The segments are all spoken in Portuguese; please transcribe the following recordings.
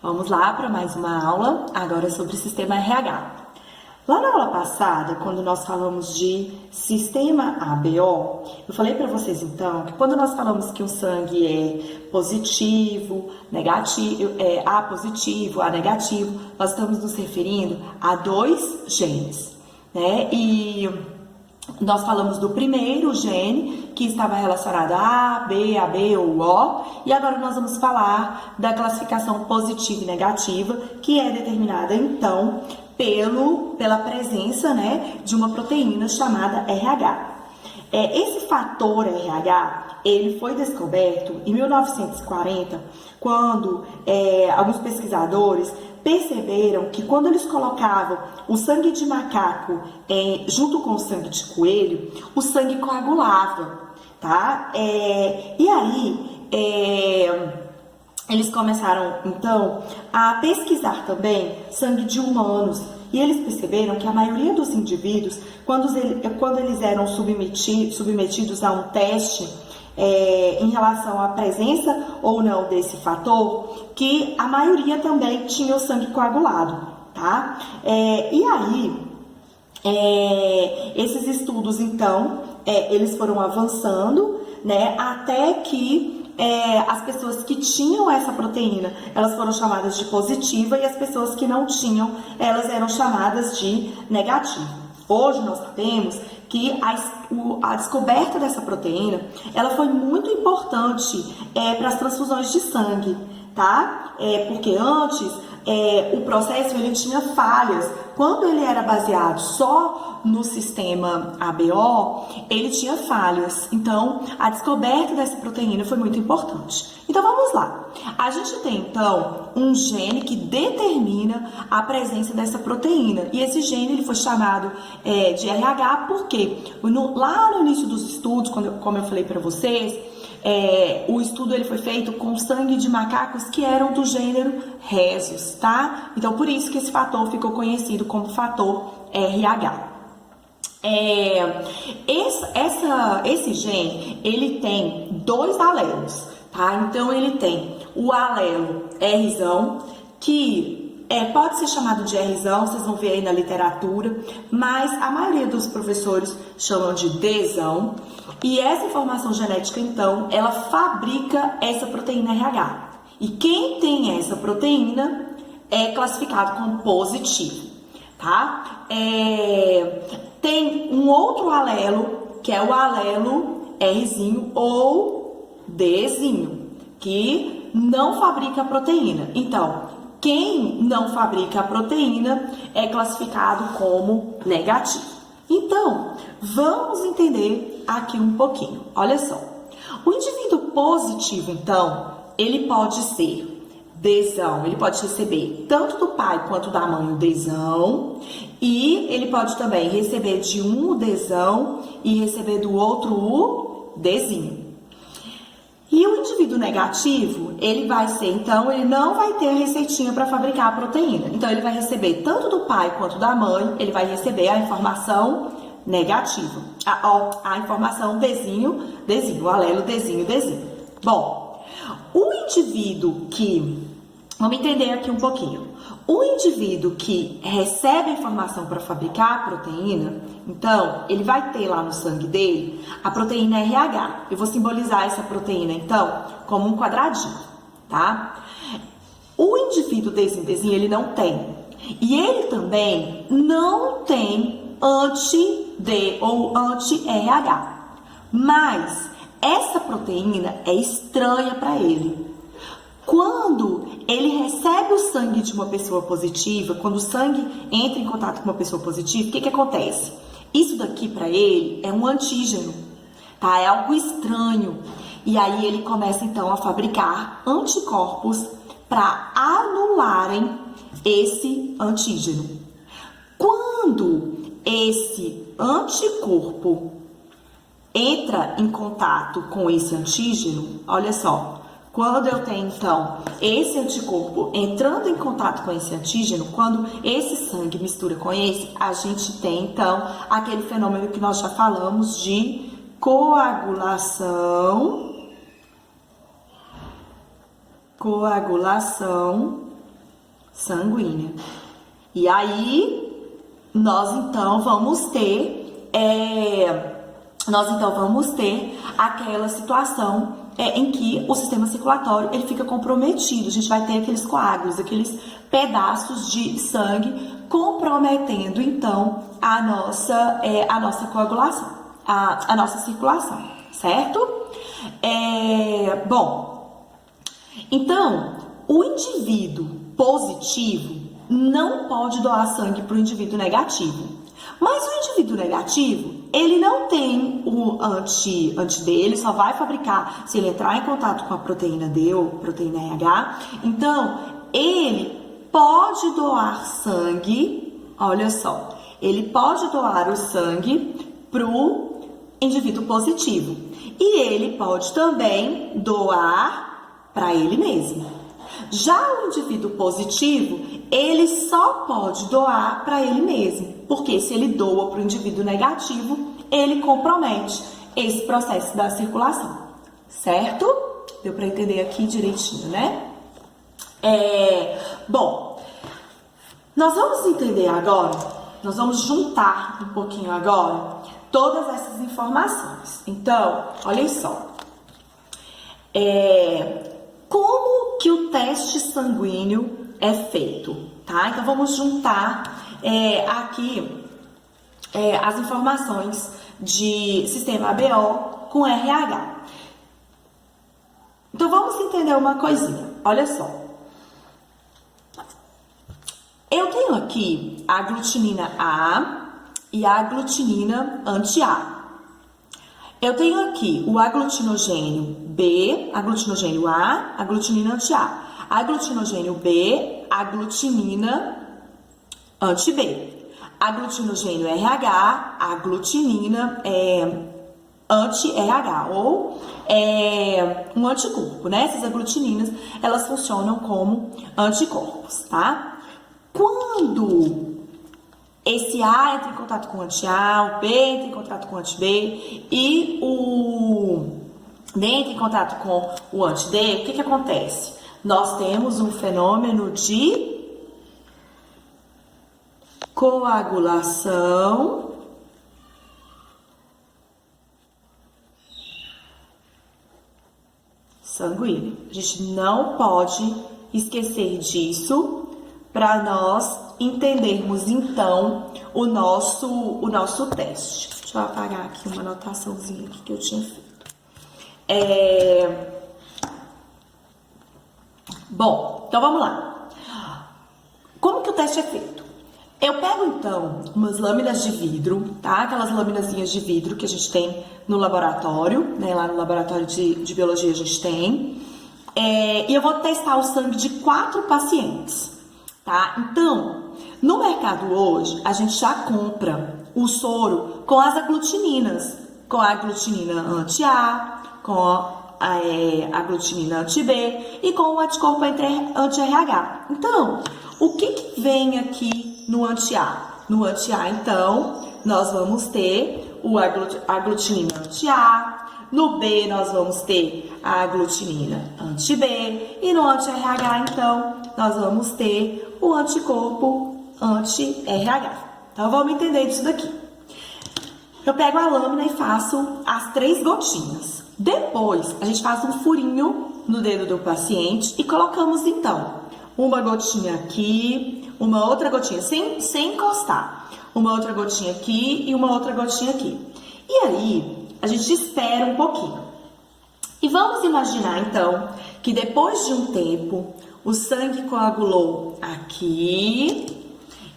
Vamos lá para mais uma aula, agora sobre o sistema RH. Lá na aula passada, quando nós falamos de sistema ABO, eu falei para vocês então que quando nós falamos que o sangue é positivo, negativo, A positivo, A negativo, nós estamos nos referindo a dois genes, né? E nós falamos do primeiro gene, que estava relacionado a A, B, AB ou O, e agora nós vamos falar da classificação positiva e negativa, que é determinada, então, pela presença, né, de uma proteína chamada RH. Esse fator RH, ele foi descoberto em 1940, quando alguns pesquisadores perceberam que quando eles colocavam o sangue de macaco junto com o sangue de coelho, o sangue coagulava, tá? E aí, eles começaram, então, a pesquisar também sangue de humanos. E eles perceberam que a maioria dos indivíduos, quando eles eram submetidos a um teste em relação à presença ou não desse fator, que a maioria também tinha o sangue coagulado, tá? E aí, esses estudos, então, eles foram avançando, né, até que as pessoas que tinham essa proteína, elas foram chamadas de positiva, e as pessoas que não tinham, elas eram chamadas de negativa. Hoje nós sabemos que a descoberta dessa proteína, ela foi muito importante para as transfusões de sangue, tá? Porque antes o processo ele tinha falhas. Quando ele era baseado só no sistema ABO, ele tinha falhas. Então, a descoberta dessa proteína foi muito importante. Então, vamos lá. A gente tem, então, um gene que determina a presença dessa proteína. E esse gene ele foi chamado de RH porque lá no início dos estudos, como eu falei para vocês, o estudo ele foi feito com sangue de macacos que eram do gênero Rhesus, tá? Então, por isso que esse fator ficou conhecido como fator RH. Esse gene, ele tem dois alelos, tá? Então, ele tem o alelo Rzão, que pode ser chamado de Rzão, vocês vão ver aí na literatura, mas a maioria dos professores chamam de Dzão. E essa informação genética, então, ela fabrica essa proteína RH. E quem tem essa proteína é classificado como positivo, tá? Tem um outro alelo, que é o alelo Rzinho ou Dzinho, que não fabrica a proteína. Então, quem não fabrica a proteína é classificado como negativo. Então, vamos entender aqui um pouquinho. Olha só. O indivíduo positivo, então, ele pode ser Dzão, ele pode receber tanto do pai quanto da mãe o Dzão, e ele pode também receber de um o Dzão e receber do outro o Dzinho. E o indivíduo negativo, ele vai ser, então, ele não vai ter a receitinha para fabricar a proteína. Então, ele vai receber tanto do pai quanto da mãe, ele vai receber a informação negativa. A informação Dzinho, o alelo Dzinho. Bom, o indivíduo que... Vamos entender aqui um pouquinho. O indivíduo que recebe a informação para fabricar a proteína, então, ele vai ter lá no sangue dele a proteína RH. Eu vou simbolizar essa proteína, então, como um quadradinho, tá? O indivíduo Dzinho, ele não tem. E ele também não tem anti-D ou anti-RH. Mas essa proteína é estranha para ele. Quando ele recebe o sangue de uma pessoa positiva, quando o sangue entra em contato com uma pessoa positiva, o que acontece? Isso daqui para ele é um antígeno, tá? É algo estranho. E aí ele começa então a fabricar anticorpos para anularem esse antígeno. Quando esse anticorpo entra em contato com esse antígeno, olha só. Quando eu tenho, então, esse anticorpo entrando em contato com esse antígeno, quando esse sangue mistura com esse, a gente tem, então, aquele fenômeno que nós já falamos de coagulação sanguínea. E aí, nós então vamos ter aquela situação em que o sistema circulatório ele fica comprometido. A gente vai ter aqueles coágulos, aqueles pedaços de sangue comprometendo então a nossa coagulação, a nossa circulação, certo? Bom, então o indivíduo positivo não pode doar sangue para o indivíduo negativo. Mas o indivíduo negativo, ele não tem o anti dele, só vai fabricar se ele entrar em contato com a proteína D ou proteína RH. Então, ele pode doar sangue, olha só, ele pode doar o sangue para o indivíduo positivo. E ele pode também doar para ele mesmo. Já o indivíduo positivo, ele só pode doar para ele mesmo, porque se ele doa para o indivíduo negativo, ele compromete esse processo da circulação, certo? Deu para entender aqui direitinho, né? Bom, nós vamos entender agora, nós vamos juntar um pouquinho agora todas essas informações. Então, olhem só. Como que o teste sanguíneo é feito, tá? Então, vamos juntar aqui as informações de sistema ABO com RH. Então, vamos entender uma coisinha. Olha só. Eu tenho aqui a aglutinina A e a aglutinina anti-A. Eu tenho aqui o aglutinogênio B, aglutinogênio A, aglutinina anti-A. Aglutinogênio B, aglutinina anti-B. Aglutinogênio RH, aglutinina anti-RH, ou um anticorpo, né? Essas aglutininas, elas funcionam como anticorpos, tá? Quando esse A entra em contato com o anti-A, o B entra em contato com o anti-B e o D entra em contato com o anti-D, o que acontece? Nós temos um fenômeno de coagulação sanguínea. A gente não pode esquecer disso para nós entendermos então o nosso teste. Deixa eu apagar aqui uma anotaçãozinha aqui que eu tinha feito. Bom, então vamos lá. Como que o teste é feito? Eu pego então umas lâminas de vidro, tá? Aquelas laminazinhas de vidro que a gente tem no laboratório, né? Lá no laboratório de biologia a gente tem. E eu vou testar o sangue de 4 pacientes, tá? Então, no mercado hoje, a gente já compra o soro com as aglutininas, com a aglutinina anti-A, com a aglutinina anti-B e com o anticorpo anti-RH. Então, o que vem aqui no anti-A? No anti-A, então, nós vamos ter a aglutinina anti-A, no B nós vamos ter a aglutinina anti-B e no anti-RH, então, nós vamos ter o anticorpo anti-RH. Então, vamos entender disso daqui. Eu pego a lâmina e faço as 3 gotinhas. Depois, a gente faz um furinho no dedo do paciente e colocamos, então, uma gotinha aqui, uma outra gotinha, sem encostar. Uma outra gotinha aqui e uma outra gotinha aqui. E aí, a gente espera um pouquinho. E vamos imaginar, então, que depois de um tempo, o sangue coagulou aqui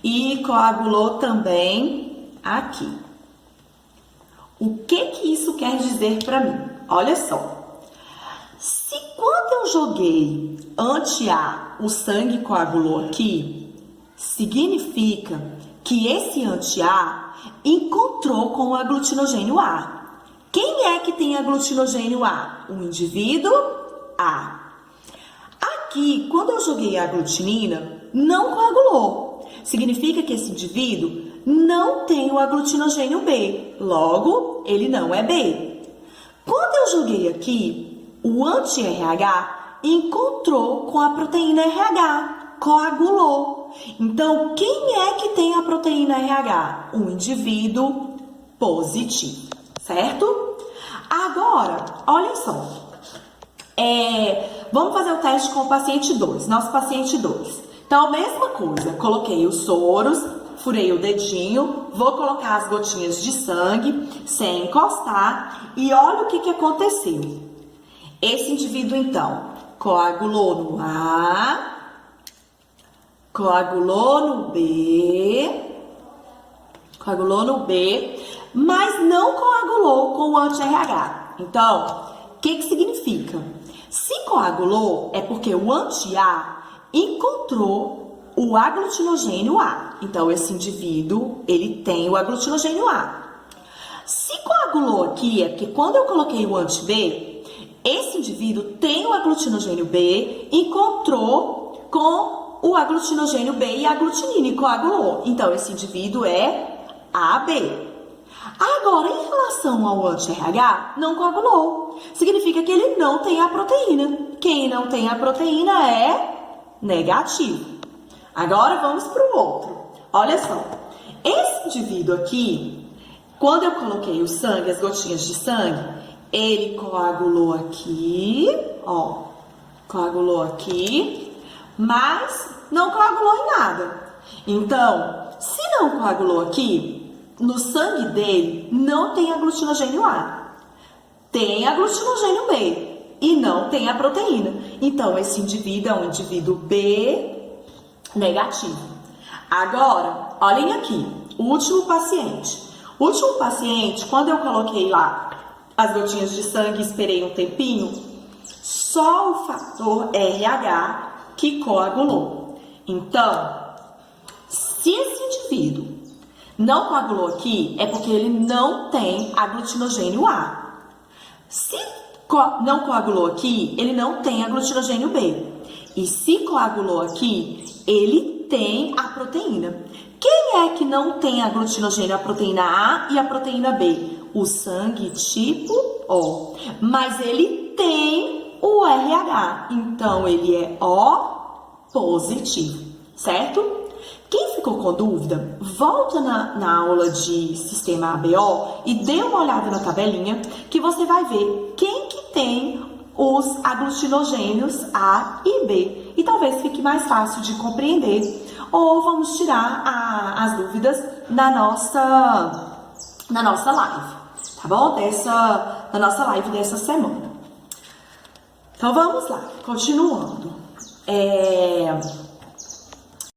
e coagulou também aqui. O que isso quer dizer para mim? Olha só. Se quando eu joguei anti-A, o sangue coagulou aqui, significa que esse anti-A encontrou com o aglutinogênio A. Quem é que tem aglutinogênio A? O indivíduo A. Aqui, quando eu joguei a aglutinina, não coagulou. Significa que esse indivíduo não tem o aglutinogênio B. Logo, ele não é B. Quando eu joguei aqui, o anti-RH encontrou com a proteína RH. coagulou. Então, quem é que tem a proteína RH? Um indivíduo positivo, certo? Agora, olha só. Vamos fazer o teste com o paciente 2, nosso paciente 2. Então, a mesma coisa, coloquei os soros, furei o dedinho, vou colocar as gotinhas de sangue sem encostar e olha o que aconteceu. Esse indivíduo, então, coagulou no A, coagulou no B, mas não coagulou com o anti-RH. Então, o que significa? Se coagulou, é porque o anti-A encontrou o aglutinogênio A. Então, esse indivíduo, ele tem o aglutinogênio A. Se coagulou aqui, é porque quando eu coloquei o anti-B, esse indivíduo tem o aglutinogênio B, encontrou com o aglutinogênio B e a aglutinina e coagulou. Então, esse indivíduo é AB. Agora, em relação ao anti-RH, não coagulou. Significa que ele não tem a proteína. Quem não tem a proteína é negativo. Agora, vamos para o outro. Olha só. Esse indivíduo aqui, quando eu coloquei o sangue, as gotinhas de sangue, ele coagulou aqui, ó. Coagulou aqui, mas não coagulou em nada. Então, se não coagulou aqui, no sangue dele não tem aglutinogênio A, tem aglutinogênio B e não tem a proteína. Então, esse indivíduo é um indivíduo B negativo. Agora, olhem aqui, o último paciente. O último paciente, quando eu coloquei lá as gotinhas de sangue e esperei um tempinho, só o fator RH que coagulou. Então, se esse indivíduo não coagulou aqui, é porque ele não tem aglutinogênio A. Se não coagulou aqui, ele não tem aglutinogênio B. E se coagulou aqui, ele tem a proteína. Quem é que não tem aglutinogênio, a proteína A e a proteína B? O sangue tipo O. Mas ele tem o RH. Então, ele é O positivo, certo? Quem ficou com dúvida, volta na aula de sistema ABO e dê uma olhada na tabelinha que você vai ver quem que tem os aglutinogênios A e B. E talvez fique mais fácil de compreender. Ou vamos tirar as dúvidas na nossa live, tá bom? Na nossa live dessa semana. Então vamos lá, continuando.